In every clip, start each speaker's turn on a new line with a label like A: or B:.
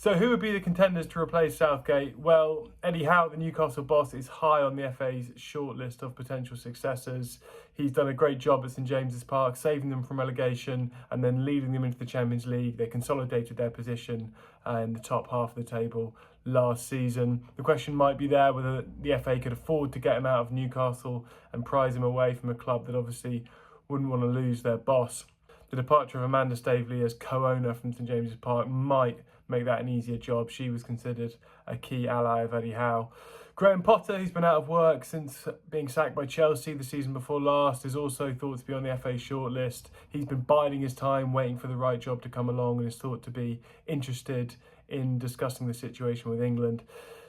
A: So who would be the contenders to replace Southgate? Well, Eddie Howe, the Newcastle boss, is high on the FA's shortlist of potential successors. He's done a great job at St James's Park, saving them from relegation and then leading them into the Champions League. They consolidated their position in the top half of the table last season. The question might be there whether the FA could afford to get him out of Newcastle and prize him away from a club that obviously wouldn't want to lose their boss. The departure of Amanda Staveley as co-owner from St James's Park might make that an easier job. She was considered a key ally of Eddie Howe. Graham Potter, who's been out of work since being sacked by Chelsea the season before last, is also thought to be on the FA shortlist. He's been biding his time, waiting for the right job to come along, and is thought to be interested in discussing the situation with England.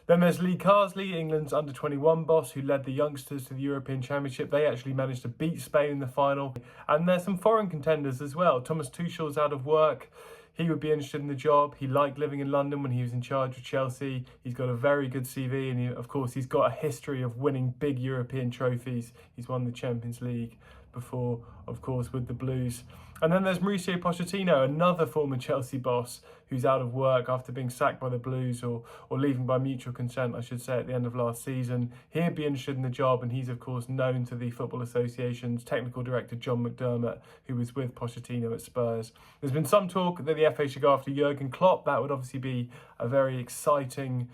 A: Then there's Lee Carsley, England's under-21 boss, who led the youngsters to the European Championship. They actually managed to beat Spain in the final. And there's some foreign contenders as well. Thomas Tuchel's out of work. He would be interested in the job. He liked living in London when he was in charge of Chelsea. He's got a very good CV, and of course he's got a history of winning big European trophies. He's won the Champions League before, of course, with the Blues. And then there's Mauricio Pochettino, another former Chelsea boss who's out of work after being sacked by the Blues, or leaving by mutual consent, I should say, at the end of last season. He'd be interested in the job, and he's, of course, known to the Football Association's technical director, John McDermott, who was with Pochettino at Spurs. There's been some talk that the FA should go after Jurgen Klopp. That would obviously be a very exciting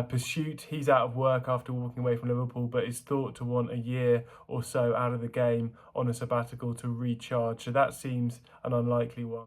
A: pursuit. He's out of work after walking away from Liverpool, but is thought to want a year or so out of the game on a sabbatical to recharge. So that seems an unlikely one.